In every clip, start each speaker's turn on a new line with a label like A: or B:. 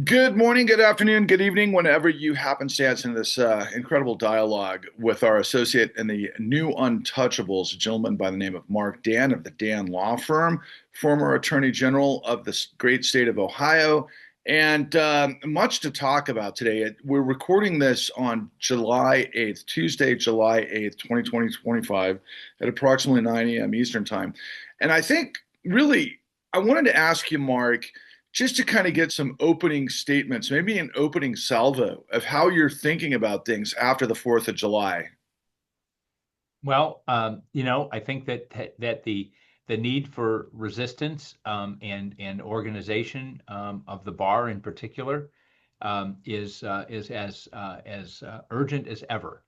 A: Good morning, good afternoon, good evening, whenever you happen to into this incredible dialogue with our associate in the new Untouchables, a gentleman by the name of Marc Dann of the Dann Law Firm, former Attorney General of the great state of Ohio, and much to talk about today. We're recording this on July 8th, Tuesday, July 8th, 2025, at approximately 9 a.m. Eastern Time. And I think really, I wanted to ask you, Mark, just to kind of get some opening statements, maybe an opening salvo of how you're thinking about things after the 4th of July.
B: Well, I think that the need for resistance and organization of the bar in particular is as urgent as ever.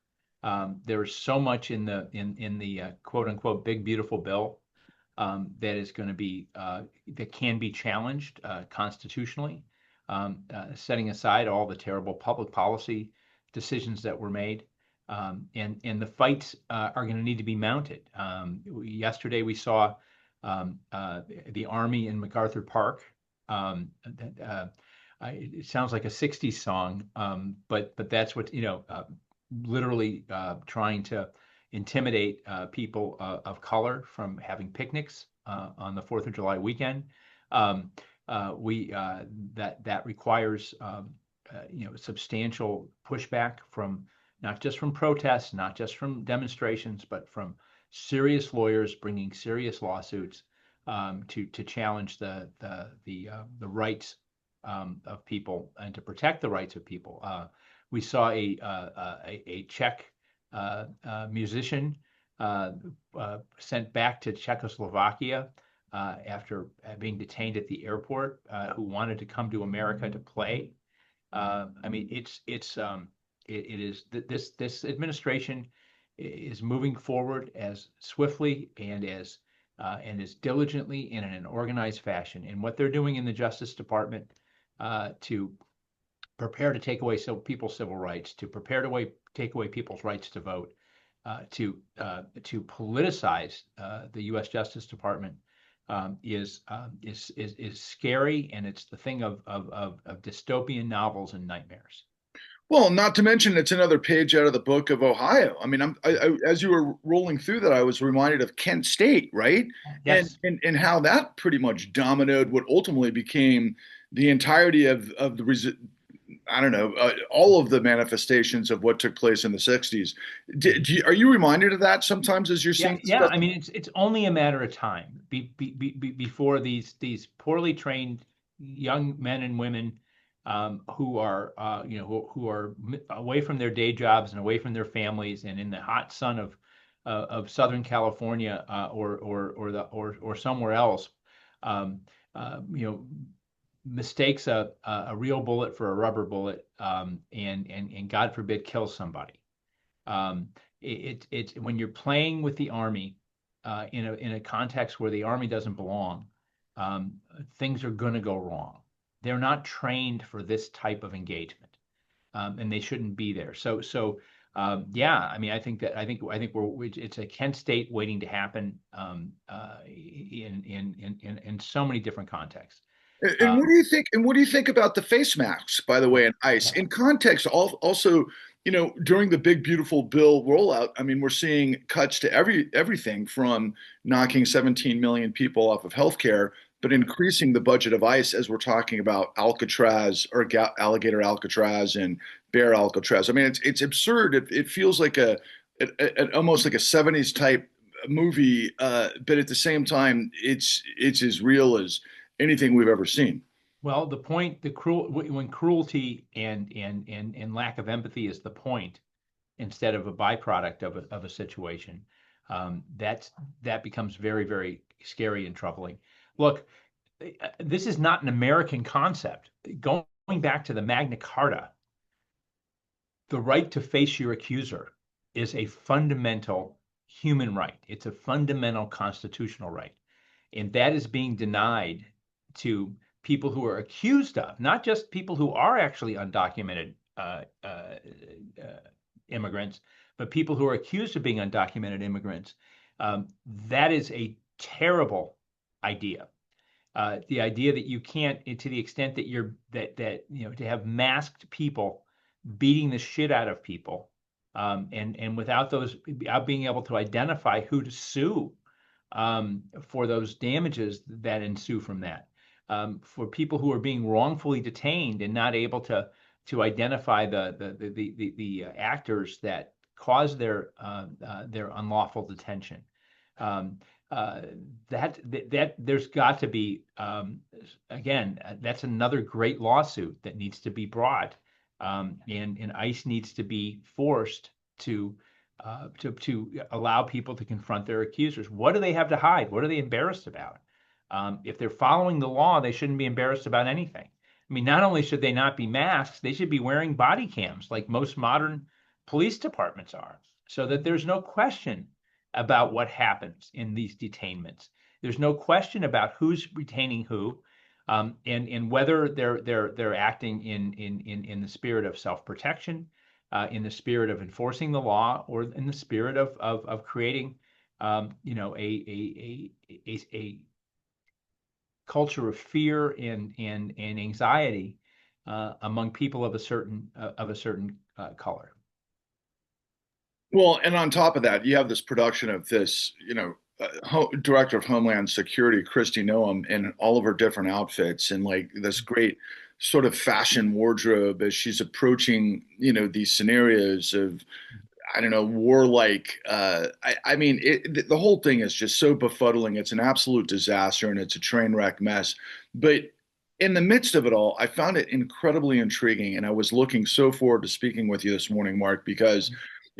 B: There's so much in the quote unquote big beautiful bill that is going to be that can be challenged constitutionally, setting aside all the terrible public policy decisions that were made. And the fights are going to need to be mounted. Yesterday we saw the Army in MacArthur Park. Um, it sounds like a '60s song, but that's what literally trying to intimidate people of color from having picnics on the Fourth of July weekend. Um, we that requires substantial pushback from not just from protests, not just from demonstrations, but from serious lawyers bringing serious lawsuits to challenge the rights of people and to protect the rights of people. We saw a Czech musician sent back to Czechoslovakia after being detained at the airport, who wanted to come to America to play. I mean, it is this administration is moving forward as swiftly and as diligently and in an organized fashion. And what they're doing in the Justice Department to prepare to take away people's civil rights, to prepare to take away people's rights to vote, to politicize the U.S. Justice Department is scary, and it's the thing of dystopian novels and nightmares.
A: Well, not to mention it's another page out of the book of Ohio. I mean, as you were rolling through that, I was reminded of Kent State, right? And,
B: Yes.
A: and and how that pretty much dominoed what ultimately became the entirety of I don't know, all of the manifestations of what took place in the 60s. Are you reminded of that sometimes as you're
B: Yeah,
A: seeing
B: yeah.
A: stuff?
B: I mean, it's only a matter of time before these poorly trained young men and women who are who are away from their day jobs and away from their families and in the hot sun of Southern California or somewhere else, um, you know, mistakes a real bullet for a rubber bullet, and God forbid kills somebody. Um, it's when you're playing with the Army in a context where the Army doesn't belong, um, things are going to go wrong. They're not trained for this type of engagement, and they shouldn't be there. Yeah, I mean, I think it's a Kent State waiting to happen in so many different contexts.
A: And what
B: Um,
A: do you think? And what do you think about the face masks, by the way, in ICE?
B: yeah.
A: In context, also, during the big beautiful bill rollout, I mean, we're seeing cuts to everything from knocking 17 million people off of healthcare, but increasing the budget of ICE as we're talking about Alcatraz or alligator Alcatraz and bear Alcatraz. I mean, it's absurd. It feels like almost like a 70s type movie, but at the same time, it's as real as anything we've ever seen.
B: Well, the point, the cruel, when cruelty and lack of empathy is the point instead of a byproduct of a situation, that becomes very, very scary and troubling. Look, this is not an American concept. Going back to the Magna Carta, the right to face your accuser is a fundamental human right. It's a fundamental constitutional right. And that is being denied to people who are accused of, not just people who are actually undocumented immigrants, but people who are accused of being undocumented immigrants. That is a terrible idea. The idea that you can't, to the extent that to have masked people beating the shit out of people, and without being able to identify who to sue for those damages that ensue from that. For people who are being wrongfully detained and not able to identify the actors that caused their unlawful detention. Um, that there's got to be again, that's another great lawsuit that needs to be brought, and ICE needs to be forced to allow people to confront their accusers. What do they have to hide? What are they embarrassed about? If they're following the law, they shouldn't be embarrassed about anything. I mean, not only should they not be masked, they should be wearing body cams like most modern police departments are, so that there's no question about what happens in these detainments. There's no question about who's retaining who, and whether they're acting in the spirit of self-protection, in the spirit of enforcing the law, or in the spirit of creating, a culture of fear and anxiety among people of a certain color.
A: Well, and on top of that, you have this production of this, Director of Homeland Security, Kristi Noem, in all of her different outfits and like this great sort of fashion wardrobe as she's approaching, these scenarios of, I don't know, warlike. I mean, the whole thing is just so befuddling. It's an absolute disaster and it's a train wreck mess. But in the midst of it all, I found it incredibly intriguing. And I was looking so forward to speaking with you this morning, Mark, because,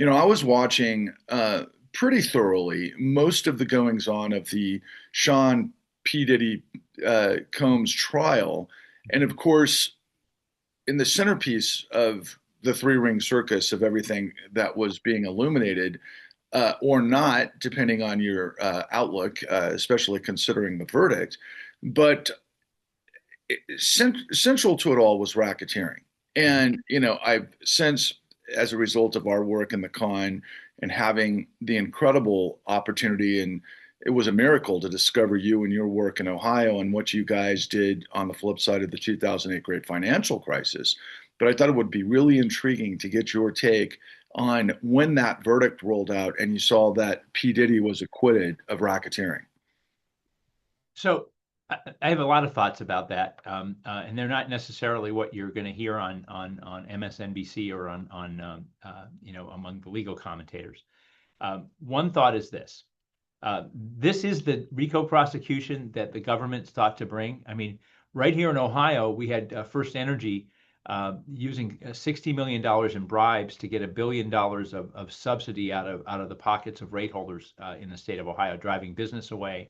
A: I was watching pretty thoroughly most of the goings on of the Sean P. Diddy Combs trial. And of course, in the centerpiece of the three ring circus of everything that was being illuminated, or not, depending on your outlook, especially considering the verdict. But central to it all was racketeering. And, I've since, as a result of our work in the con and having the incredible opportunity, and it was a miracle to discover you and your work in Ohio and what you guys did on the flip side of the 2008 great financial crisis. But I thought it would be really intriguing to get your take on when that verdict rolled out and you saw that P. Diddy was acquitted of racketeering.
B: So I have a lot of thoughts about that, and they're not necessarily what you're going to hear on MSNBC or among the legal commentators. One thought is this: this is the RICO prosecution that the government sought to bring. I mean, right here in Ohio, we had First Energy using $60 million in bribes to get $1 billion of subsidy out of the pockets of rate holders in the state of Ohio, driving business away,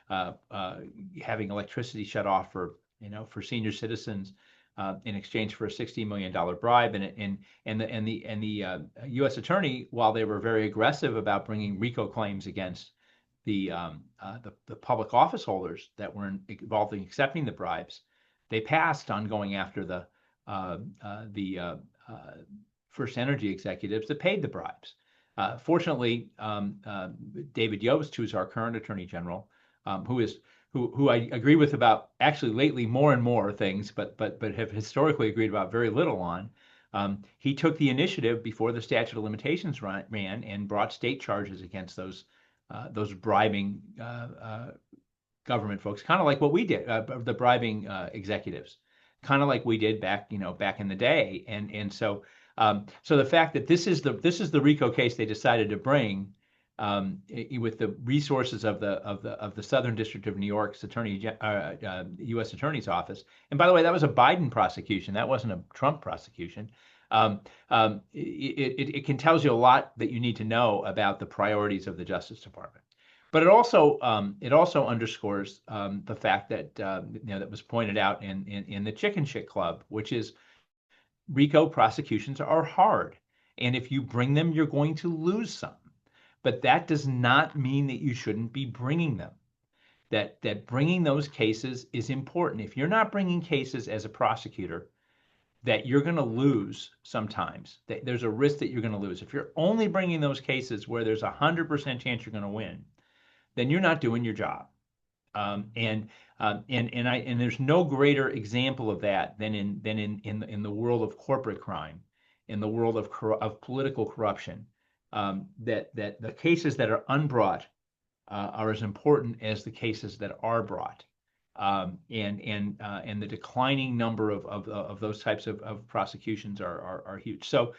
B: uh, uh, having electricity shut off for senior citizens in exchange for a $60 million bribe. And the U.S. attorney, while they were very aggressive about bringing RICO claims against the public office holders that were involved in accepting the bribes, they passed on going after the First Energy executives that paid the bribes. Fortunately, David Yost, who's our current Attorney General, who I agree with about actually lately more and more things, but have historically agreed about very little on. He took the initiative before the statute of limitations ran and brought state charges against those bribing government folks, kind of like what we did, the bribing executives, kind of like we did back in the day. So the fact that this is the RICO case they decided to bring, with the resources of the Southern District of New York's U.S. Attorney's Office. And by the way, that was a Biden prosecution. That wasn't a Trump prosecution. It can tells you a lot that you need to know about the priorities of the Justice Department. But it also underscores the fact that that was pointed out in the Chicken Shit Club, which is RICO prosecutions are hard, and if you bring them, you're going to lose some. But that does not mean that you shouldn't be bringing them. That bringing those cases is important. If you're not bringing cases as a prosecutor, that you're going to lose sometimes. That there's a risk that you're going to lose. If you're only bringing those cases where there's 100% chance you're going to win, then you're not doing your job. And there's no greater example of that than in the world of corporate crime, in the world of political corruption. That the cases that are unbrought are as important as the cases that are brought. And the declining number of those types of prosecutions are huge. So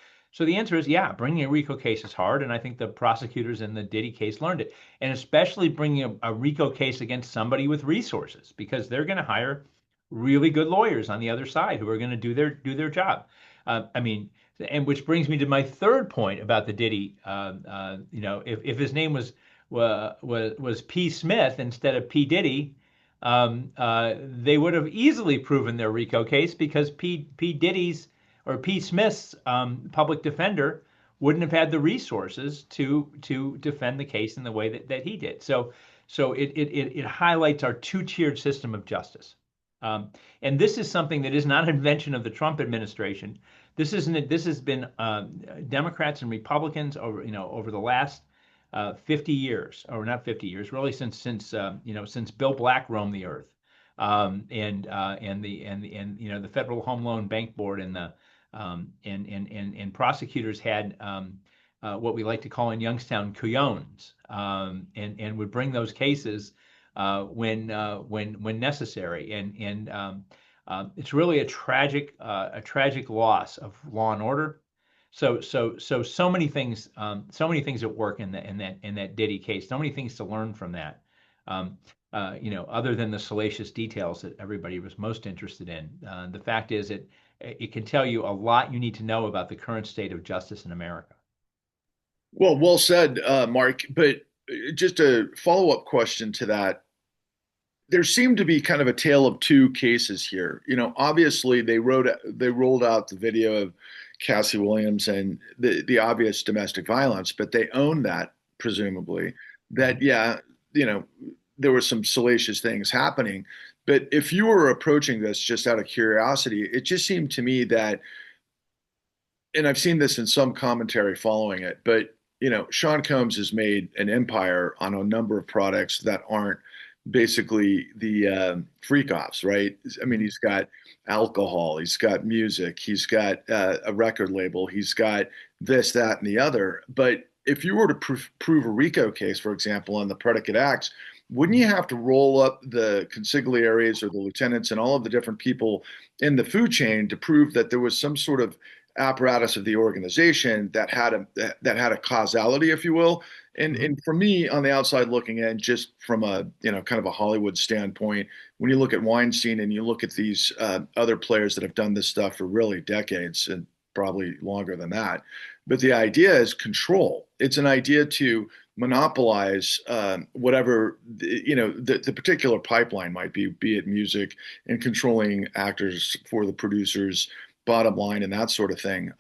B: the answer is, yeah, bringing a RICO case is hard, and I think the prosecutors in the Diddy case learned it, and especially bringing a RICO case against somebody with resources, because they're going to hire really good lawyers on the other side who are going to do their job. I mean, and which brings me to my third point about the Diddy. If his name was P. Smith instead of P. Diddy, they would have easily proven their RICO case, because P. Diddy's or P. Smith's public defender wouldn't have had the resources to defend the case in the way that he did. So it highlights our two-tiered system of justice. And this is something that is not an invention of the Trump administration. This has been Democrats and Republicans over the last 50 years, or not 50 years, really since Bill Black roamed the earth, and the Federal Home Loan Bank Board and prosecutors had what we like to call in Youngstown couillons, and would bring those cases when necessary, and it's really a tragic loss of law and order. So many things, at work in that Diddy case. So many things to learn from that. Other than the salacious details that everybody was most interested in. The fact is, it can tell you a lot you need to know about the current state of justice in America.
A: Well said, Mark. But just a follow-up question to that. There seemed to be kind of a tale of two cases here. Obviously they rolled out the video of Cassie Williams and the obvious domestic violence, but they own that, presumably, that, yeah, there were some salacious things happening. But if you were approaching this just out of curiosity, it just seemed to me that, and I've seen this in some commentary following it, but Sean Combs has made an empire on a number of products that aren't basically the freak offs, right? I mean, he's got alcohol, he's got music, he's got a record label, he's got this, that, and the other. But if you were to prove a RICO case, for example, on the predicate acts, wouldn't you have to roll up the consigliaries or the lieutenants and all of the different people in the food chain to prove that there was some sort of apparatus of the organization that had a causality, if you will? And for me, on the outside looking in, just from a kind of a Hollywood standpoint, when you look at Weinstein and you look at these other players that have done this stuff for really decades and probably longer than that, but the idea is control. It's an idea to monopolize whatever the particular pipeline might be it music, and controlling actors for the producers, bottom line, and that sort of thing.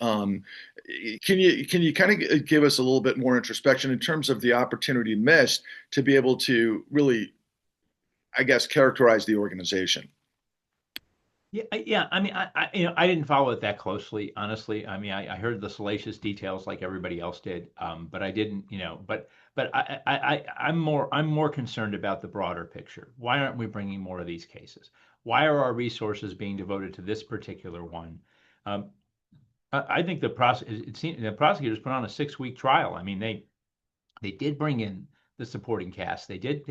A: Can you kind of give us a little bit more introspection in terms of the opportunity missed to be able to really, I guess, characterize the organization?
B: Yeah, yeah. I mean, I didn't follow it that closely, honestly. I mean, I heard the salacious details like everybody else did, but I didn't, but I'm more concerned about the broader picture. Why aren't we bringing more of these cases? Why are our resources being devoted to this particular one? Um, I think the prosecutors put on a 6-week trial. I mean, they did bring in the supporting cast. They did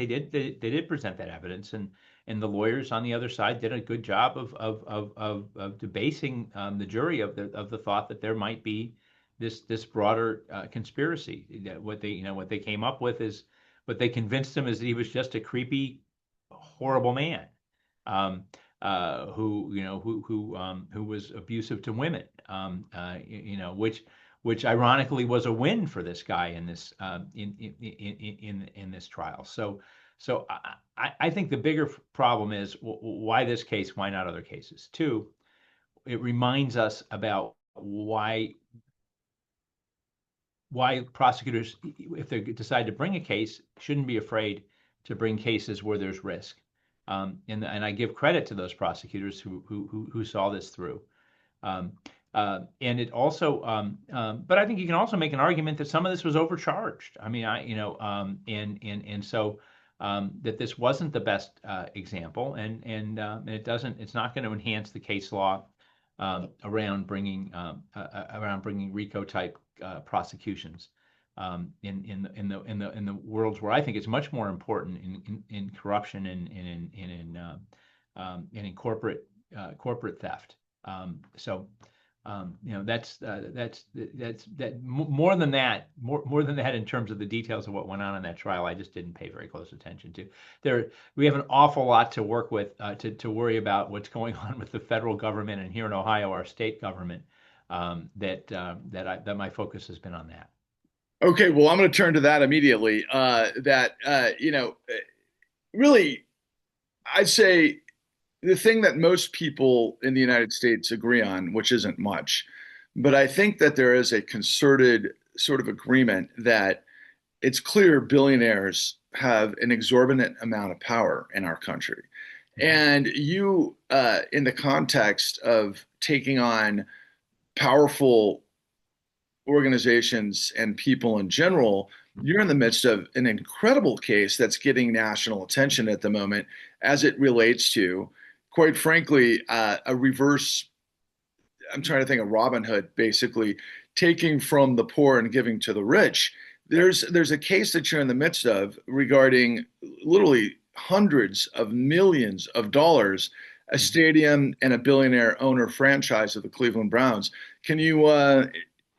B: present that evidence, and the lawyers on the other side did a good job of debasing the jury of the thought that there might be this broader conspiracy. That what they came up with is, what they convinced him is that he was just a creepy, horrible man, um, who was abusive to women, which ironically was a win for this guy in this trial. So I think the bigger problem is, why this case, why not other cases? Two, it reminds us about why prosecutors, if they decide to bring a case, shouldn't be afraid to bring cases where there's risk. And I give credit to those prosecutors who saw this through. Um, and it also, but I think you can also make an argument that some of this was overcharged. I mean, and so that this wasn't the best example, and it's not going to enhance the case law around bringing RICO type prosecutions in the worlds where I think it's much more important in corruption and in corporate theft. So more than that, more than that in terms of the details of what went on in that trial. I just didn't pay very close attention to. We have an awful lot to work with to worry about what's going on with the federal government, and here in Ohio, our state government. That my focus has been on that.
A: Okay, well, I'm going to turn to that immediately. Really, I'd say the thing that most people in the United States agree on, which isn't much, but I think that there is a concerted sort of agreement that it's clear billionaires have an exorbitant amount of power in our country.
B: Mhm.
A: And you, in the context of taking on powerful organizations and people in general, you're in the midst of an incredible case that's getting national attention at the moment as it relates to, quite frankly, a reverse. I'm trying to think of Robin Hood, basically taking from the poor and giving to the rich. There's a case that you're in the midst of regarding literally hundreds of millions of dollars, a
B: Mhm.
A: stadium and a billionaire owner franchise of the Cleveland Browns. Can you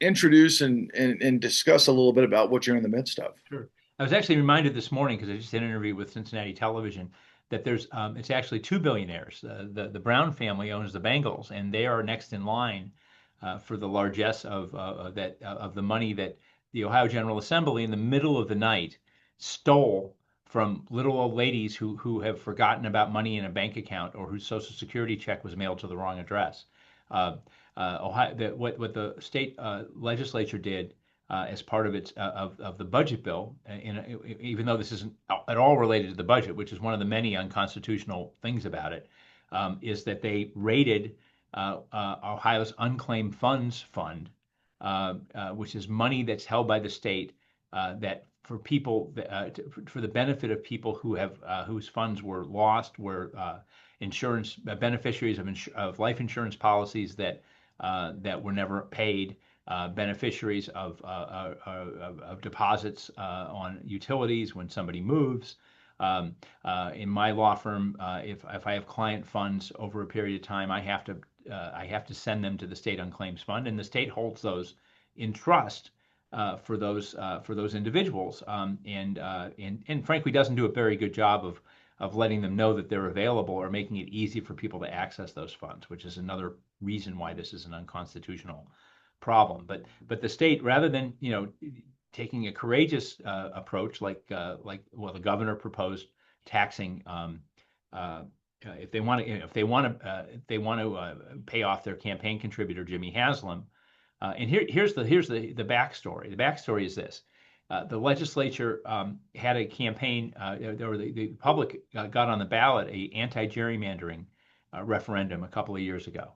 A: introduce and discuss a little bit about what you're in the midst of?
B: Sure. I was actually reminded this morning because I just did an interview with Cincinnati Television that it's actually two billionaires. The Brown family owns the Bengals, and they are next in line for the largesse of the money that the Ohio General Assembly in the middle of the night stole from little old ladies who have forgotten about money in a bank account or whose Social Security check was mailed to the wrong address. What the state legislature did as part of of the budget bill, even though this isn't at all related to the budget, which is one of the many unconstitutional things about it, is that they raided Ohio's unclaimed funds fund, which is money that's held by the state that for people for the benefit of people whose funds were lost, were insurance beneficiaries of life insurance policies that were never paid, beneficiaries of deposits on utilities when somebody moves. In my law firm, if I have client funds over a period of time, I have to send them to the state unclaimed fund, and the state holds those in trust for those individuals, and frankly doesn't do a very good job of letting them know that they're available or making it easy for people to access those funds, which is another reason why this is an unconstitutional problem. But the state, rather than taking a courageous approach well the governor proposed taxing if they want to pay off their campaign contributor Jimmy Haslam. And here's the backstory. The backstory is this. The legislature had a campaign, or the public got on the ballot a anti-gerrymandering referendum a couple of years ago,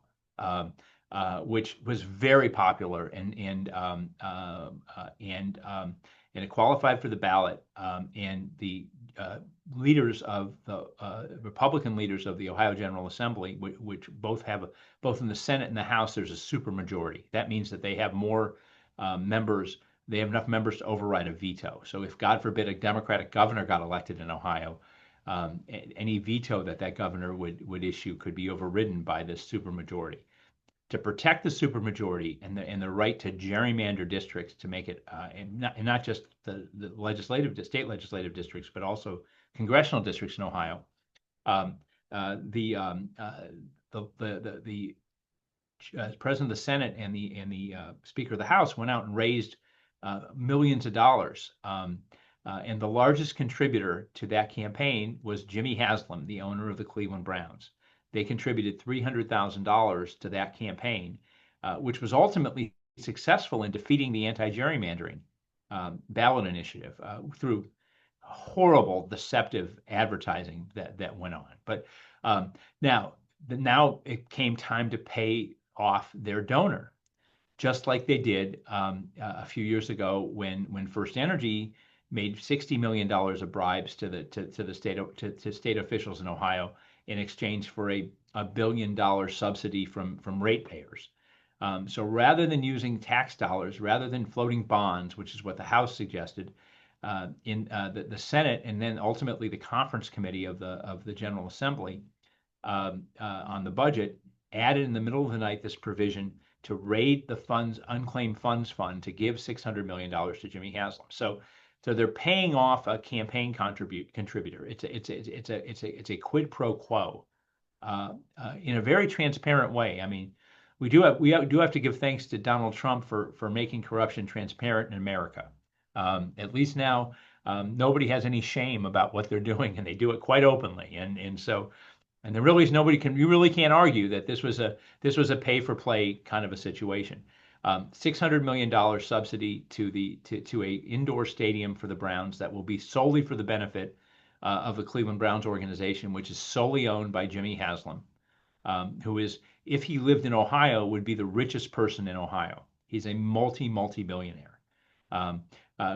B: which was very popular and it qualified for the ballot. And the leaders of the Republican leaders of the Ohio General Assembly, which both in the Senate and the House, there's a supermajority. That means that they have more members. They have enough members to override a veto. So if, God forbid, a Democratic governor got elected in Ohio, any veto that governor would issue could be overridden by this supermajority. To protect the supermajority and the right to gerrymander districts to make it and not just the state legislative districts, but also congressional districts in Ohio. Um, the president of the Senate and the Speaker of the House went out and raised millions of dollars. And the largest contributor to that campaign was Jimmy Haslam, the owner of the Cleveland Browns. They contributed $300,000 to that campaign, which was ultimately successful in defeating the anti-gerrymandering ballot initiative through horrible, deceptive advertising that went on. But now it came time to pay off their donor, just like they did a few years ago when First Energy made $60 million of bribes to the state officials in Ohio in exchange for a $1 billion subsidy from ratepayers. So rather than using tax dollars, rather than floating bonds, which is what the House suggested, in the Senate and then ultimately the conference committee of the General Assembly on the budget added in the middle of the night this provision to raid the fund's unclaimed funds fund to give $600 million to Jimmy Haslam. So they're paying off a campaign contributor. It's a quid pro quo in a very transparent way. I mean, we do have to give thanks to Donald Trump for making corruption transparent in America. At least now nobody has any shame about what they're doing, and they do it quite openly. And there really is you really can't argue that this was a pay for play kind of a situation. $600 million subsidy to a indoor stadium for the Browns that will be solely for the benefit of the Cleveland Browns organization, which is solely owned by Jimmy Haslam, who is, if he lived in Ohio, would be the richest person in Ohio. He's a multi billionaire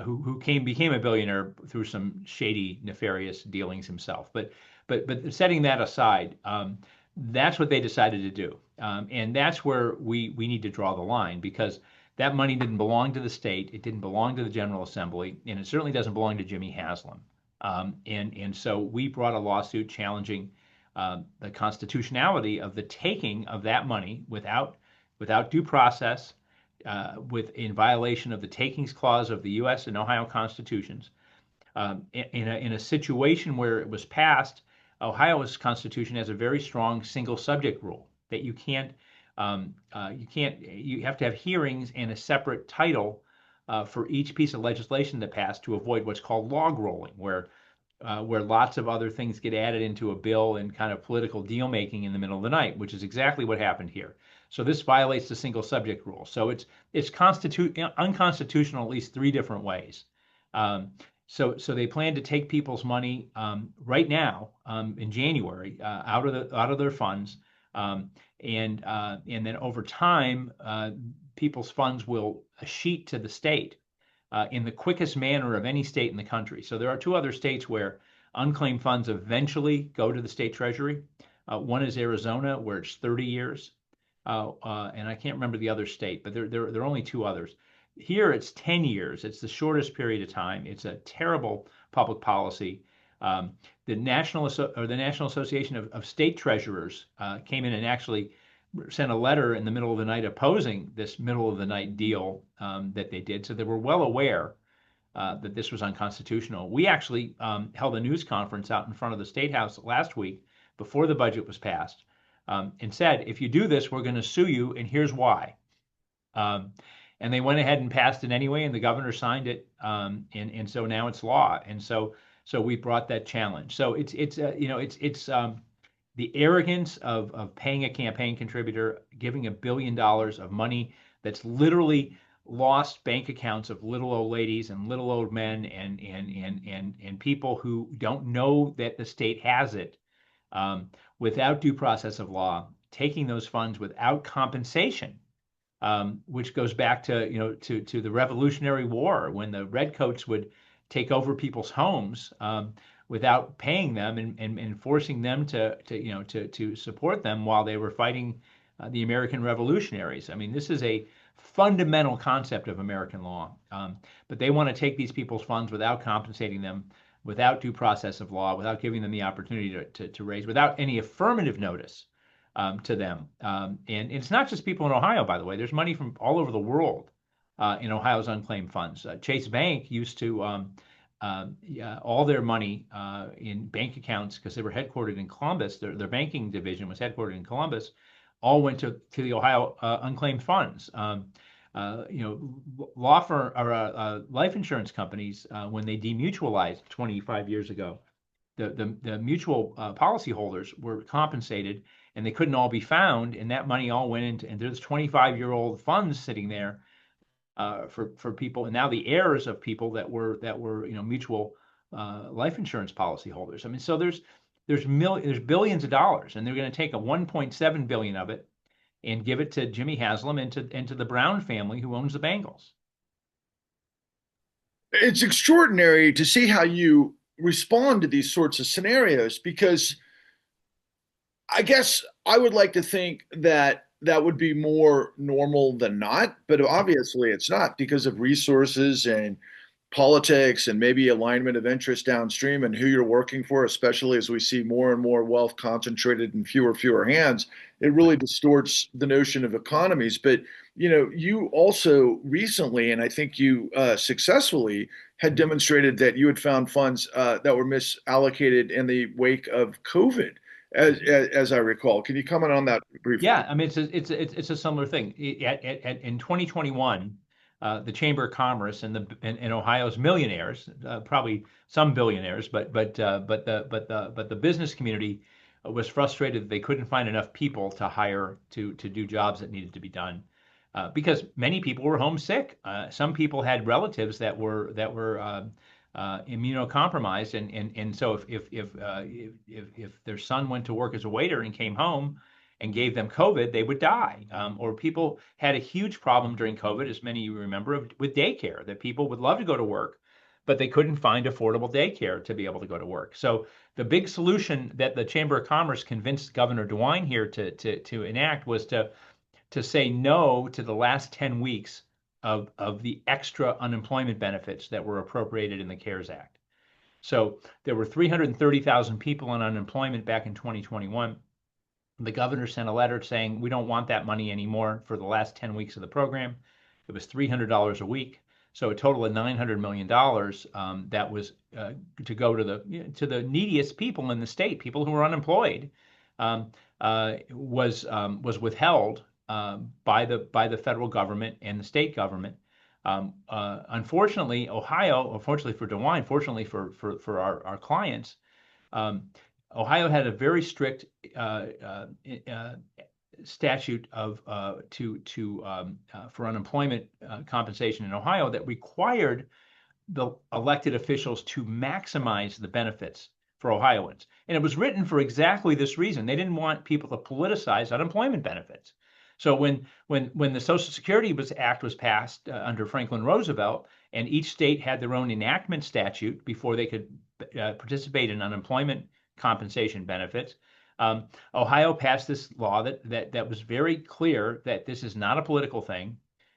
B: who became a billionaire through some shady, nefarious dealings himself. But setting that aside, that's what they decided to do, and that's where we need to draw the line, because that money didn't belong to the state, it didn't belong to the General Assembly, and it certainly doesn't belong to Jimmy Haslam. And so we brought a lawsuit challenging the constitutionality of the taking of that money without due process, in violation of the takings clause of the U.S. and Ohio constitutions, in a situation where it was passed. Ohio's constitution has a very strong single subject rule that you have to have hearings and a separate title for each piece of legislation that passed to avoid what's called log rolling, where lots of other things get added into a bill and kind of political deal making in the middle of the night, which is exactly what happened here. So this violates the single subject rule. So it's unconstitutional at least three different ways. So they plan to take people's money right now in January out of their funds, and then over time people's funds will sheet to the state in the quickest manner of any state in the country. So there are two other states where unclaimed funds eventually go to the state treasury. One is Arizona, where it's 30 years, and I can't remember the other state, but there are only two others. Here it's 10 years. It's the shortest period of time. It's a terrible public policy. The National Association of State Treasurers came in and actually sent a letter in the middle of the night opposing this middle of the night deal that they did. So they were well aware that this was unconstitutional. We actually held a news conference out in front of the State House last week before the budget was passed, and said, if you do this, we're going to sue you, and here's why. And they went ahead and passed it anyway, and the governor signed it, and so now it's law. And so we brought that challenge. So it's the arrogance of paying a campaign contributor, giving $1 billion of money that's literally lost bank accounts of little old ladies and little old men and people who don't know that the state has it, without due process of law, taking those funds without compensation. Which goes back to the Revolutionary War, when the redcoats would take over people's homes without paying them and forcing them to support them while they were fighting the American revolutionaries. I mean, this is a fundamental concept of American law. But they want to take these people's funds without compensating them, without due process of law, without giving them the opportunity to raise, without any affirmative notice to them. And it's not just people in Ohio, by the way. There's money from all over the world in Ohio's unclaimed funds. Chase Bank used to all their money in bank accounts, because they were headquartered in Columbus. Their banking division was headquartered in Columbus. All went to the Ohio unclaimed funds. Law firm or life insurance companies, when they demutualized 25 years ago, the mutual policyholders were compensated, and they couldn't all be found, and that money all went into, and there's 25-year-old funds sitting there for people, and now the heirs of people that were mutual life insurance policyholders. I mean, so there's billions of dollars, and they're going to take a 1.7 billion of it and give it to Jimmy Haslam and to the Brown family, who owns the Bengals.
A: it's extraordinary to see how you respond to these sorts of scenarios because I guess I would like to think that that would be more normal than not, but obviously it's not because of resources and politics and maybe alignment of interest downstream and who you're working for, especially as we see more and more wealth concentrated in fewer hands. It really
B: Right.
A: distorts the notion of economies. But you also recently, and I think you successfully had demonstrated that you had found funds that were misallocated in the wake of COVID, as I recall. Can you comment on that briefly?
B: Yeah, I mean it's a similar thing. In 2021, the Chamber of Commerce and in Ohio's millionaires, probably some billionaires, but the business community was frustrated that they couldn't find enough people to hire to do jobs that needed to be done, because many people were homesick. Some people had relatives that were immunocompromised, and so if their son went to work as a waiter and came home and gave them COVID, they would die. Or people had a huge problem during COVID, as many of you remember, with daycare, that people would love to go to work, but they couldn't find affordable daycare to be able to go to work. So the big solution that the Chamber of Commerce convinced Governor DeWine here to enact was to say no to the last 10 weeks of the extra unemployment benefits that were appropriated in the CARES Act. So there were 330,000 people on unemployment back in 2021. The governor sent a letter saying we don't want that money anymore for the last 10 weeks of the program. It was $300 a week. So a total of $900 million that was to go to the neediest people in the state, people who were unemployed, um, was withheld by the federal government and the state government. Unfortunately, Ohio, unfortunately for DeWine, fortunately for our clients, um, Ohio had a very strict uh, statute of for unemployment compensation in Ohio that required the elected officials to maximize the benefits for Ohioans. And it was written for exactly this reason. They didn't want people to politicize unemployment benefits. So when the Social Security Act was passed under Franklin Roosevelt, and each state had their own enactment statute before they could participate in unemployment compensation benefits, Ohio passed this law that was very clear that this is not a political thing,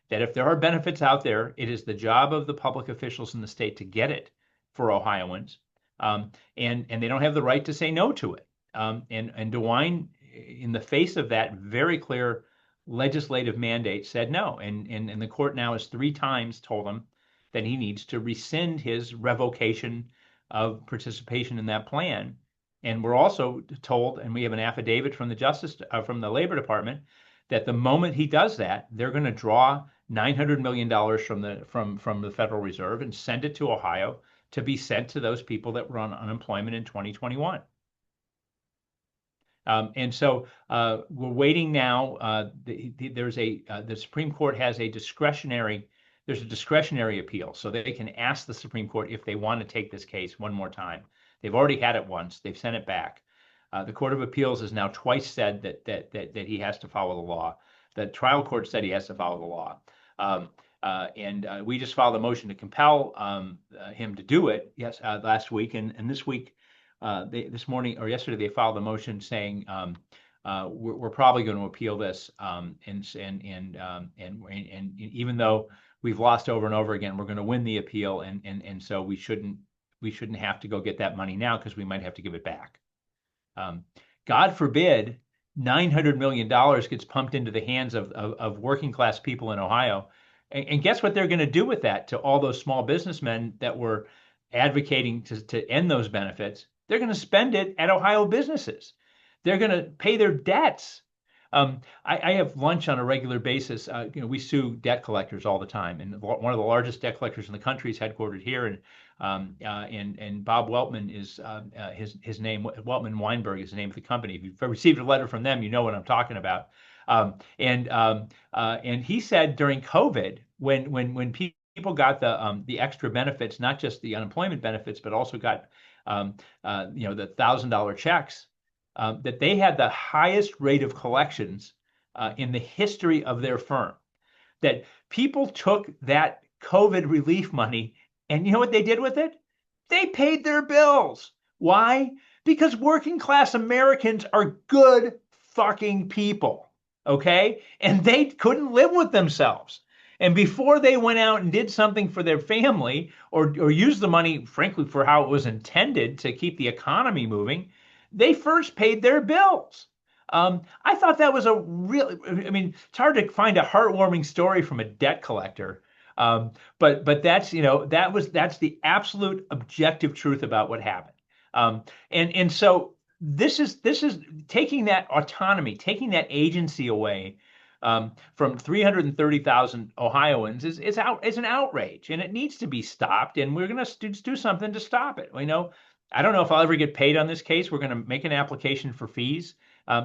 B: that if there are benefits out there, it is the job of the public officials in the state to get it for Ohioans, and they don't have the right to say no to it. And DeWine, in the face of that very clear legislative mandate, said no, and the court now has three times told him that he needs to rescind his revocation of participation in that plan. And we're also told, and we have an affidavit from from the Labor Department, that the moment he does that, they're going to draw $900 million from the Federal Reserve and send it to Ohio to be sent to those people that were on unemployment in 2021. And so we're waiting now. The Supreme Court has there's a discretionary appeal, so they can ask the Supreme Court if they want to take this case one more time. They've already had it once. They've sent it back. The Court of Appeals has now twice said that he has to follow the law. The trial court said he has to follow the law. And we just filed a motion to compel him to do it, yes, last week. And this week, this morning or yesterday, they filed a motion saying we're probably going to appeal this. And even though we've lost over and over again, we're going to win the appeal. And so we shouldn't have to go get that money now because we might have to give it back. God forbid $900 million gets pumped into the hands of working class people in Ohio. And guess what they're going to do with that to all those small businessmen that were advocating to end those benefits? They're going to spend it at Ohio businesses. They're going to pay their debts. I have lunch on a regular basis. We sue debt collectors all the time, and one of the largest debt collectors in the country is headquartered here. And Bob Weltman is his name. Weltman Weinberg is the name of the company. If you've received a letter from them, you know what I'm talking about. And he said during COVID, when people got the extra benefits, not just the unemployment benefits, but also got the $1,000 checks, that they had the highest rate of collections in the history of their firm. That people took that COVID relief money And you know what they did with it? They paid their bills. Why? Because working class Americans are good fucking people. Okay. And they couldn't live with themselves. And before they went out and did something for their family or used the money, frankly, for how it was intended to keep the economy moving, they first paid their bills. I thought that was a really, I mean, it's hard to find a heartwarming story from a debt collector. Um, but that's that's the absolute objective truth about what happened. And so this is taking that autonomy, taking that agency away from 330,000 Ohioans is an outrage, and it needs to be stopped. And we're going to do something to stop it. I don't know if I'll ever get paid on this case. We're going to make an application for fees.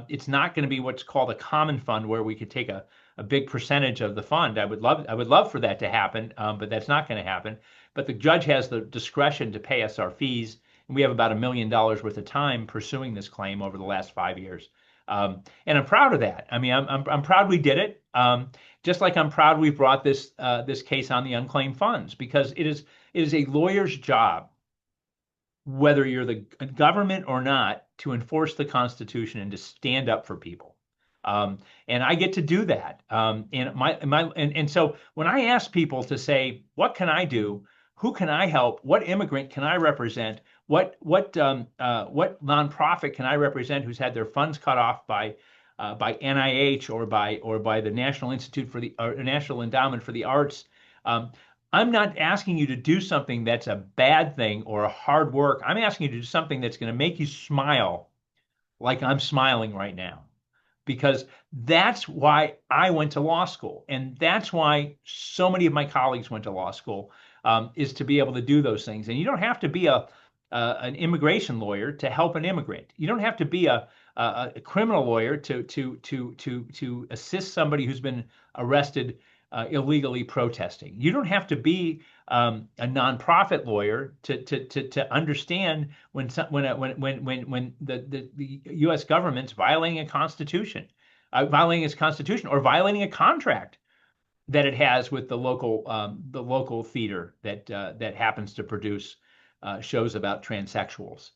B: It's not going to be what's called a common fund where we could take a big percentage of the fund. I would love for that to happen, but that's not going to happen. But the judge has the discretion to pay us our fees, and we have about $1 million worth of time pursuing this claim over the last 5 years. And I'm proud of that. I mean, I'm proud we did it. Just like I'm proud we brought this case on the unclaimed funds because it is a lawyer's job, whether you're the government or not, to enforce the Constitution and to stand up for people. And I get to do that. And so when I ask people to say, what can I do? Who can I help? What immigrant can I represent? What nonprofit can I represent who's had their funds cut off by NIH or by the National Institute for the or National Endowment for the Arts? Um, I'm not asking you to do something that's a bad thing or a hard work. I'm asking you to do something that's going to make you smile like I'm smiling right now because that's why I went to law school. And that's why so many of my colleagues went to law school, is to be able to do those things. And you don't have to be an immigration lawyer to help an immigrant. You don't have to be a criminal lawyer to assist somebody who's been arrested illegally protesting. You don't have to be a nonprofit lawyer to understand when the U.S. government's violating a constitution, violating its constitution, or violating a contract that it has with the local theater that happens to produce shows about transsexuals.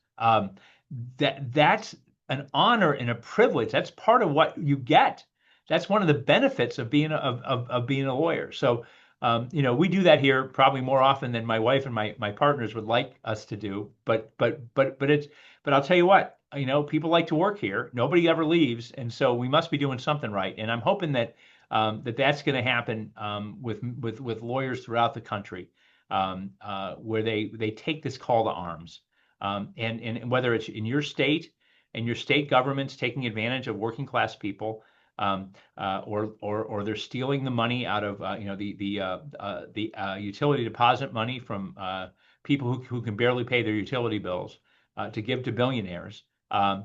B: That's an honor and a privilege. That's part of what you get. That's one of the benefits of being a lawyer. So, we do that here probably more often than my wife and my partners would like us to do. But I'll tell you what, people like to work here. Nobody ever leaves, and so we must be doing something right. And I'm hoping that's going to happen with lawyers throughout the country, where they take this call to arms, and whether it's in your state and your state government's taking advantage of working class people, or they're stealing the money out of the utility deposit money from people who can barely pay their utility bills to give to billionaires. Or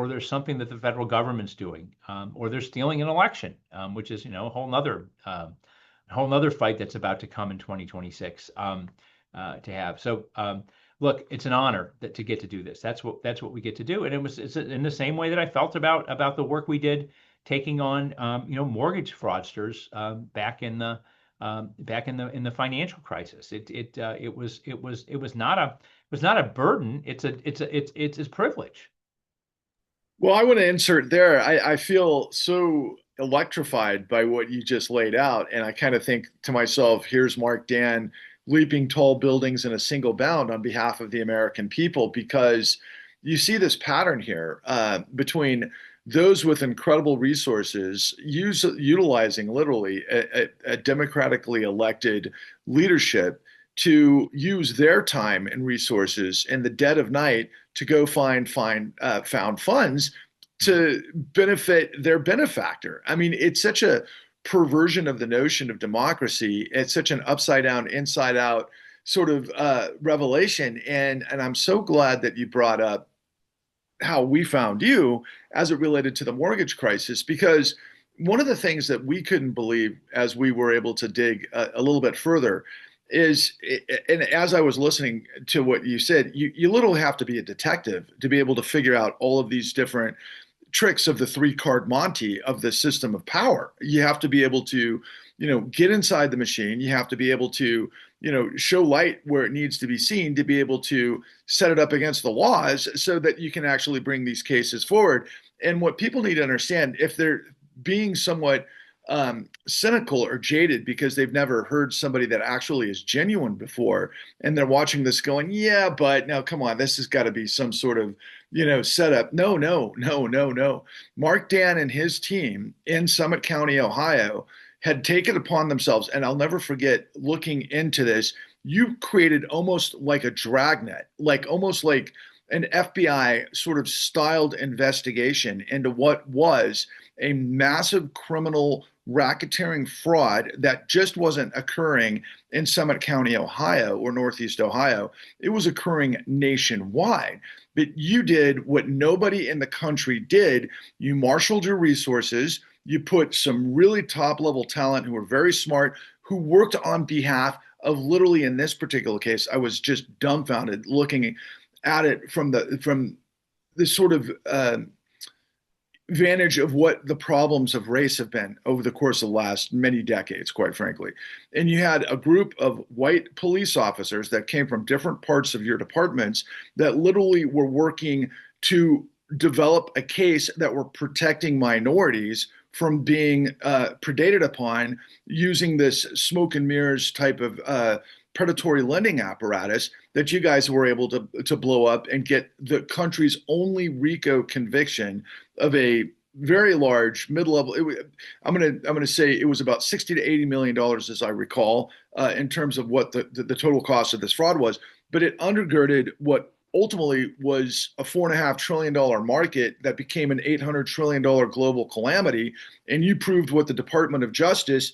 B: there's something that the federal government's doing, or they're stealing an election, which is a whole nother fight that's about to come in 2026, to have. So look, it's an honor to get to do this. That's what we get to do, and it's in the same way that I felt about the work we did taking on mortgage fraudsters back in the financial crisis. It was not a burden. It's a privilege.
A: Well, I want to insert there. I feel so electrified by what you just laid out. And I kind of think to myself, here's Marc Dann leaping tall buildings in a single bound on behalf of the American people, because you see this pattern here between those with incredible resources utilizing literally a democratically elected leadership to use their time and resources in the dead of night to go found funds to benefit their benefactor. I mean, it's such a perversion of the notion of democracy. It's such an upside down, inside out sort of revelation. And I'm so glad that you brought up how we found you as it related to the mortgage crisis, because one of the things that we couldn't believe as we were able to dig a little bit further is, and as I was listening to what you said, you literally have to be a detective to be able to figure out all of these different tricks of the three card Monte of the system of power. You have to be able to, get inside the machine. You have to be able to, show light where it needs to be seen to be able to set it up against the laws so that you can actually bring these cases forward. And what people need to understand, if they're being somewhat cynical or jaded because they've never heard somebody that actually is genuine before, and they're watching this going, yeah, but now come on, this has got to be some sort of setup. No, no, no, no, no. Marc Dann and his team in Summit County, Ohio, had taken upon themselves, and I'll never forget looking into this. You created almost like a dragnet, like almost like an FBI sort of styled investigation into what was a massive criminal racketeering fraud that just wasn't occurring in Summit County, Ohio, or Northeast Ohio. It was occurring nationwide. But you did what nobody in the country did. You marshaled your resources. You put some really top level talent who were very smart, who worked on behalf of, literally in this particular case, I was just dumbfounded looking at it from the sort of vantage of what the problems of race have been over the course of the last many decades, quite frankly. And you had a group of white police officers that came from different parts of your departments that literally were working to develop a case that were protecting minorities from being predated upon using this smoke and mirrors type of predatory lending apparatus that you guys were able to blow up and get the country's only RICO conviction of a very large mid-level. I'm gonna say it was about 60 to 80 million dollars, as I recall, in terms of what the total cost of this fraud was. But it undergirded what ultimately was a $4.5 trillion market that became an $800 trillion global calamity. And you proved what the Department of Justice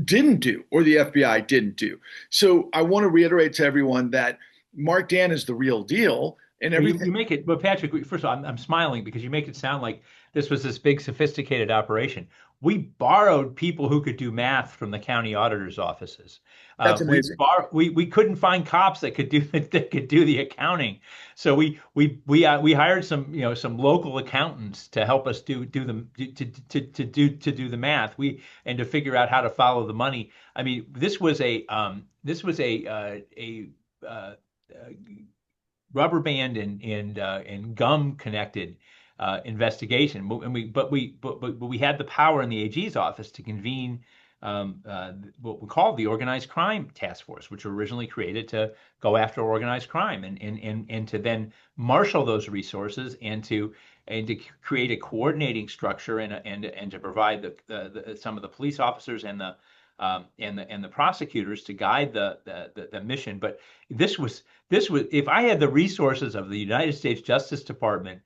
A: didn't do, or the FBI didn't do. So I want to reiterate to everyone that Marc Dann is the real deal, and
B: Well,
A: everything.
B: you make it, but Patrick, first of all, I'm smiling because you make it sound like this was this big sophisticated operation. We borrowed people who could do math from the county auditor's offices.
A: That's amazing.
B: We couldn't find cops that could do that could do the accounting, so we hired some local accountants to help us do the to do the math. And to figure out how to follow the money. I mean, this was a rubber band and gum connected investigation. But we had the power in the AG's office to convene what we call the Organized Crime Task Force, which were originally created to go after organized crime and to then marshal those resources and to create a coordinating structure and to provide some of the police officers and the prosecutors to guide the mission. But this was if I had the resources of the United States Justice Department,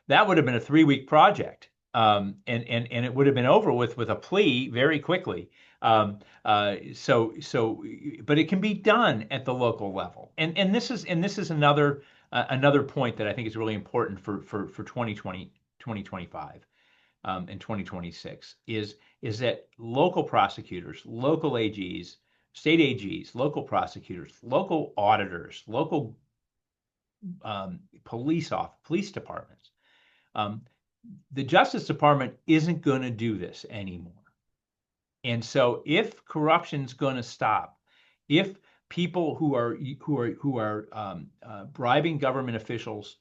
B: that would have been a 3-week project, and it would have been over with a plea very quickly. But it can be done at the local level, and this is another point that I think is really important for 2020, 2025 in 2026 is that local prosecutors, local AGs, state AGs, local prosecutors, local auditors, local police departments. Um, the Justice Department isn't going to do this anymore. And so, if corruption's going to stop, if people who are bribing government officials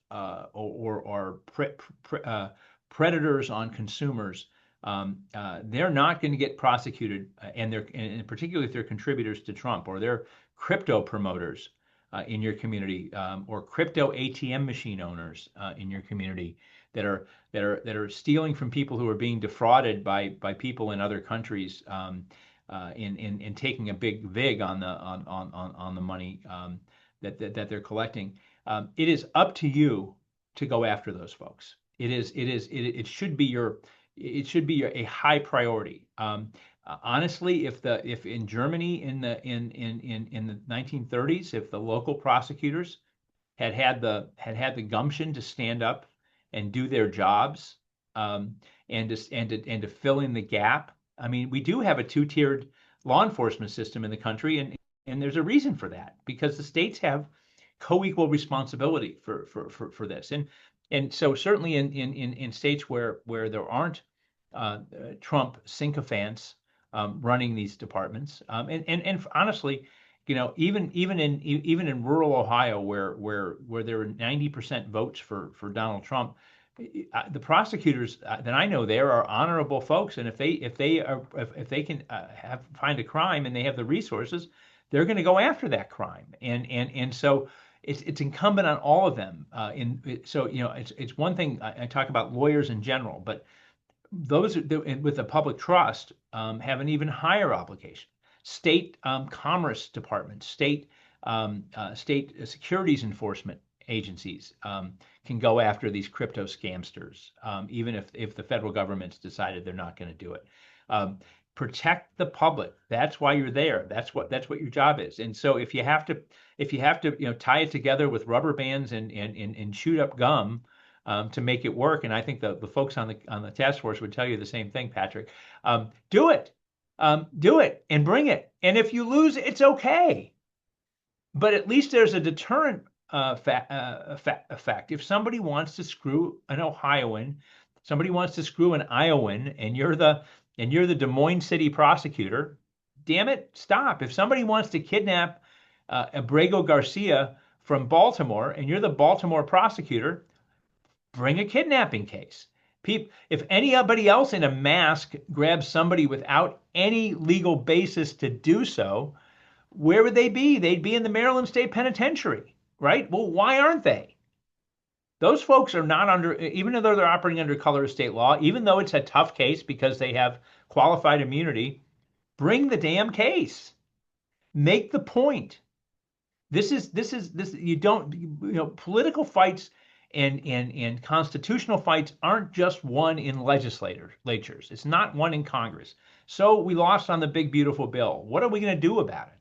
B: or predators on consumers, they're not going to get prosecuted, and particularly if they're contributors to Trump or they're crypto promoters in your community, or crypto ATM machine owners in your community that are stealing from people who are being defrauded by people in other countries, in taking a big vig on the money that they're collecting. It is up to you to go after those folks. It should be a high priority. Honestly, if in Germany in the 1930s, if the local prosecutors had the gumption to stand up and do their jobs, and to fill in the gap. I mean, we do have a two-tiered law enforcement system in the country, and there's a reason for that because the states have co-equal responsibility for this, and so certainly in states where there aren't Trump sycophants running these departments, and honestly, even in rural Ohio where there were 90% votes for Donald Trump, the prosecutors that I know there are honorable folks, and if they can find a crime and they have the resources, they're going to go after that crime, and so it's incumbent on all of them. So it's one thing I talk about lawyers in general, but those with the public trust have an even higher obligation. State commerce departments, state securities enforcement agencies can go after these crypto scamsters, even if the federal government's decided they're not going to do it. Um, Protect the public. That's why you're there. That's what your job is. And so if you have to tie it together with rubber bands and shoot up gum to make it work. And I think the folks on the task force would tell you the same thing, Patrick. Do it and bring it. And if you lose, it's okay. But at least there's a deterrent effect. If somebody wants to screw an Ohioan, somebody wants to screw an Iowan, and you're the Des Moines City prosecutor, damn it, stop. If somebody wants to kidnap Abrego Garcia from Baltimore, and you're the Baltimore prosecutor, bring a kidnapping case. If anybody else in a mask grabs somebody without any legal basis to do so, where would they be? They'd be in the Maryland State Penitentiary, right? Well, why aren't they? Those folks are not under, even though they're operating under color of state law, even though it's a tough case because they have qualified immunity, bring the damn case. Make the point. This you don't political fights and constitutional fights aren't just won in legislatures. It's not won in Congress. So we lost on the big beautiful bill. What are we going to do about it?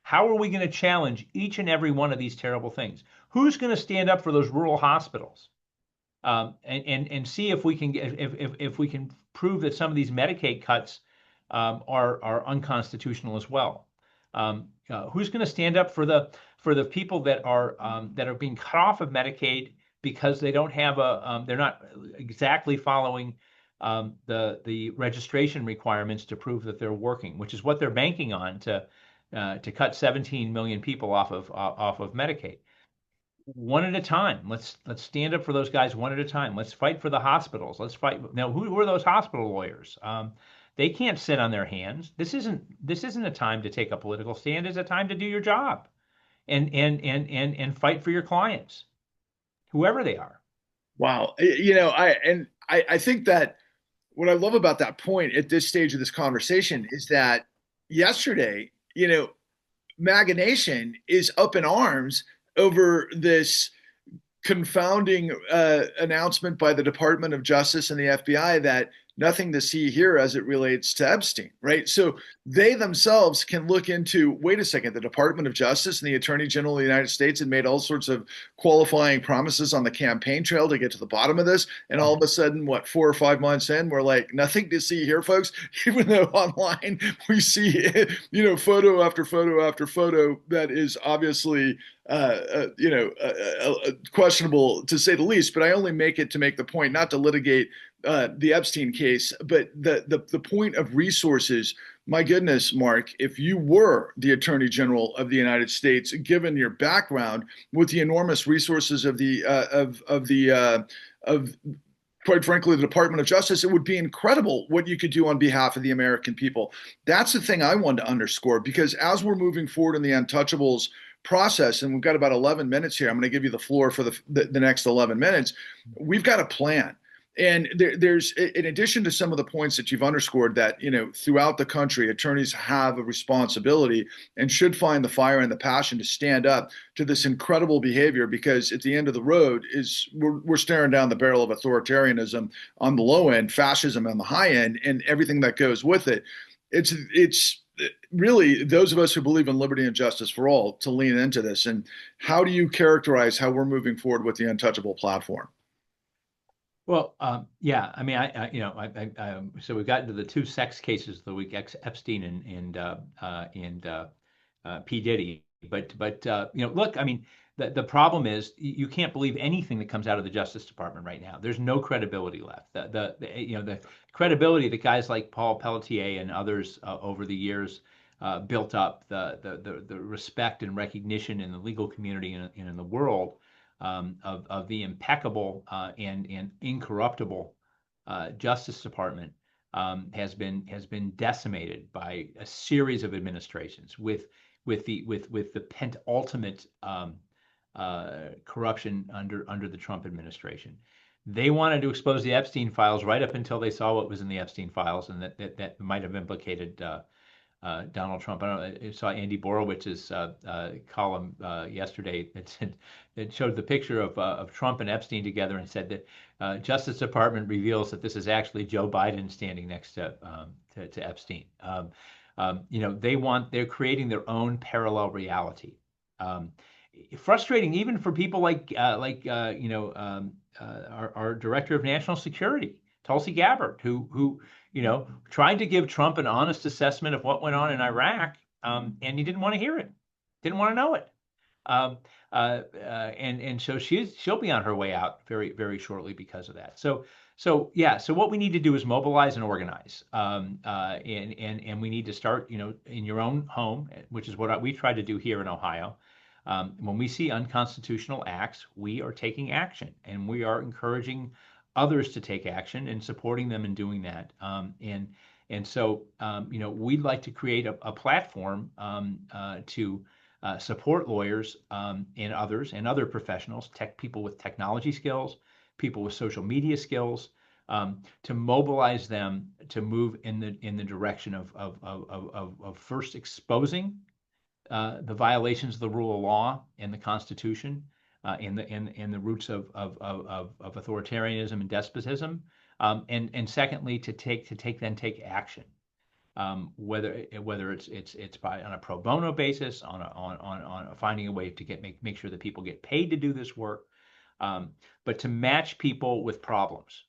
B: How are we going to challenge each and every one of these terrible things? Who's going to stand up for those rural hospitals? And see if we can if we can prove that some of these Medicaid cuts are unconstitutional as well. Who's going to stand up for the people that are being cut off of Medicaid because they don't have they're not exactly following the registration requirements to prove that they're working, which is what they're banking on to cut 17 million people off of Medicaid. One at a time. Let's stand up for those guys one at a time. Let's fight for the hospitals. Let's fight. Now, who are those hospital lawyers? They can't sit on their hands. This isn't a time to take a political stand. It's a time to do your job and fight for your clients, whoever they are.
A: Wow. I think that what I love about that point at this stage of this conversation is that yesterday, MAGA Nation is up in arms over this confounding announcement by the Department of Justice and the FBI that nothing to see here as it relates to Epstein, right? So they themselves can look into, wait a second, the Department of Justice and the Attorney General of the United States had made all sorts of qualifying promises on the campaign trail to get to the bottom of this. And all of a sudden, 4 or 5 months in, we're like, nothing to see here, folks, even though online we see, photo after photo after photo that is obviously questionable to say the least. But I only make it to make the point, not to litigate the Epstein case, but the point of resources. My goodness, Mark, if you were the Attorney General of the United States, given your background with the enormous resources of quite frankly, the Department of Justice, it would be incredible what you could do on behalf of the American people. That's the thing I wanted to underscore, because as we're moving forward in the Untouchables process, and we've got about 11 minutes here, I'm going to give you the floor for the next 11 minutes. We've got a plan. And there's, in addition to some of the points that you've underscored, that throughout the country, attorneys have a responsibility and should find the fire and the passion to stand up to this incredible behavior, because at the end of the road is we're staring down the barrel of authoritarianism on the low end, fascism on the high end, and everything that goes with it. It's really those of us who believe in liberty and justice for all to lean into this. And how do you characterize how we're moving forward with the Untouchable platform?
B: Well, yeah, I mean, so we got into the two sex cases of the week, Epstein and P. Diddy. But look, I mean, the problem is you can't believe anything that comes out of the Justice Department right now. There's no credibility left. The credibility that guys like Paul Pelletier and others over the years built up the respect and recognition in the legal community and in the world of the impeccable and incorruptible Justice Department has been decimated by a series of administrations with the penultimate corruption under the Trump administration. They wanted to expose the Epstein files right up until they saw what was in the Epstein files, and that might have implicated Donald Trump. I don't know. I saw Andy Borowitz's column yesterday that showed the picture of Trump and Epstein together and said that Justice Department reveals that this is actually Joe Biden standing next to Epstein. They're creating their own parallel reality. Um, Frustrating even for people like our director of national security, Tulsi Gabbard, who tried to give Trump an honest assessment of what went on in Iraq, and he didn't want to hear it, didn't want to know it. Um, and so she'll be on her way out very, very shortly because of that. So what we need to do is mobilize and organize, and we need to start, in your own home, which is what we try to do here in Ohio. When we see unconstitutional acts, we are taking action, and we are encouraging others to take action and supporting them in doing that. And so we'd like to create a platform to support lawyers and others and other professionals, people with technology skills, people with social media skills, to mobilize them to move in the direction of first exposing the violations of the rule of law and the Constitution, and the roots of authoritarianism and despotism, and secondly to take action, whether it's on a pro bono basis, on finding a way to make sure that people get paid to do this work, but to match people with problems.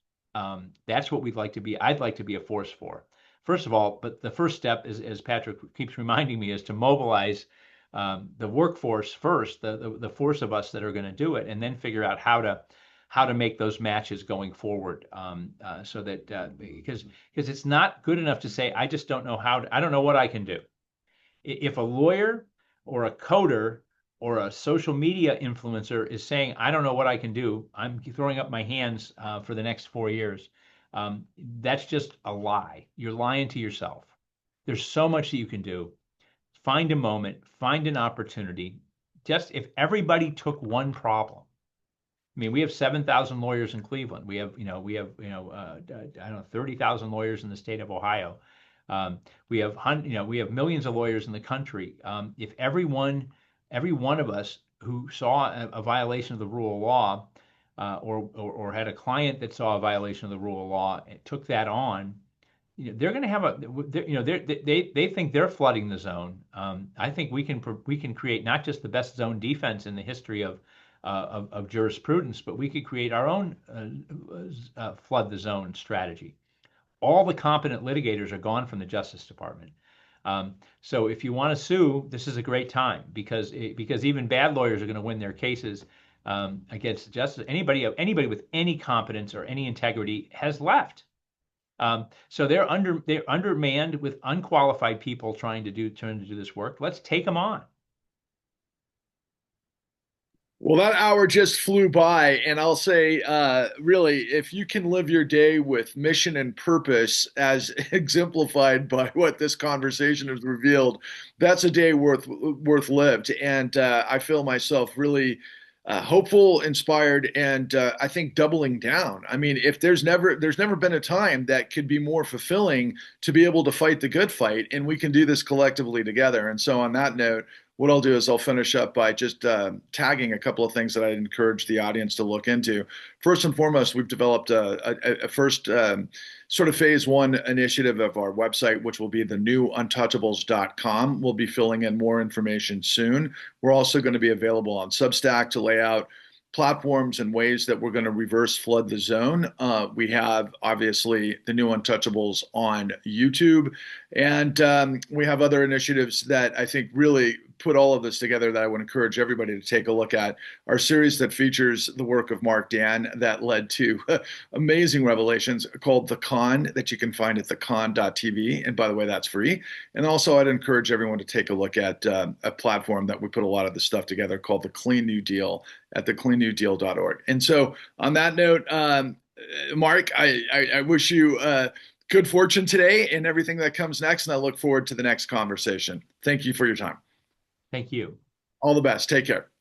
B: That's what we'd like to be. I'd like to be a force for. First of all, but the first step is, as Patrick keeps reminding me, is to mobilize the workforce first, the force of us that are going to do it, and then figure out how to make those matches going forward, so that because it's not good enough to say I just don't know I don't know what I can do. If a lawyer or a coder or a social media influencer is saying I don't know what I can do, I'm throwing up my hands for the next 4 years, that's just a lie. You're lying to yourself. There's so much that you can do. Find a moment, find an opportunity. Just if everybody took one problem. I mean, we have 7,000 lawyers in Cleveland. We have, I don't know, 30,000 lawyers in the state of Ohio. We have millions of lawyers in the country. If every one of us who saw a violation of the rule of law, or had a client that saw a violation of the rule of law and took that on, they're going to have they think they're flooding the zone. I think we can create not just the best zone defense in the history of jurisprudence, but we could create our own flood the zone strategy. All the competent litigators are gone from the Justice Department. So if you want to sue, this is a great time because even bad lawyers are going to win their cases against justice. Anybody with any competence or any integrity has left. So they're undermanned with unqualified people trying to do this work. Let's take them on.
A: Well, that hour just flew by, and I'll say, really, if you can live your day with mission and purpose, as exemplified by what this conversation has revealed, that's a day worth lived. And I feel myself really hopeful, inspired, and I think doubling down. I mean, if there's never been a time that could be more fulfilling to be able to fight the good fight, and we can do this collectively together. And so, on that note, what I'll do is I'll finish up by just tagging a couple of things that I'd encourage the audience to look into. First and foremost, we've developed a first sort of phase one initiative of our website, which will be the newuntouchables.com. We'll be filling in more information soon. We're also going to be available on Substack to lay out platforms and ways that we're going to reverse flood the zone. We have obviously the New Untouchables on YouTube, and we have other initiatives that I think really put all of this together that I would encourage everybody to take a look at. Our series that features the work of Marc Dann that led to amazing revelations called The Con that you can find at thecon.tv. And by the way, that's free. And also, I'd encourage everyone to take a look at a platform that we put a lot of the stuff together called The Clean New Deal at thecleannewdeal.org. And so, on that note, Marc, I wish you good fortune today and everything that comes next. And I look forward to the next conversation. Thank you for your time.
B: Thank you.
A: All the best. Take care.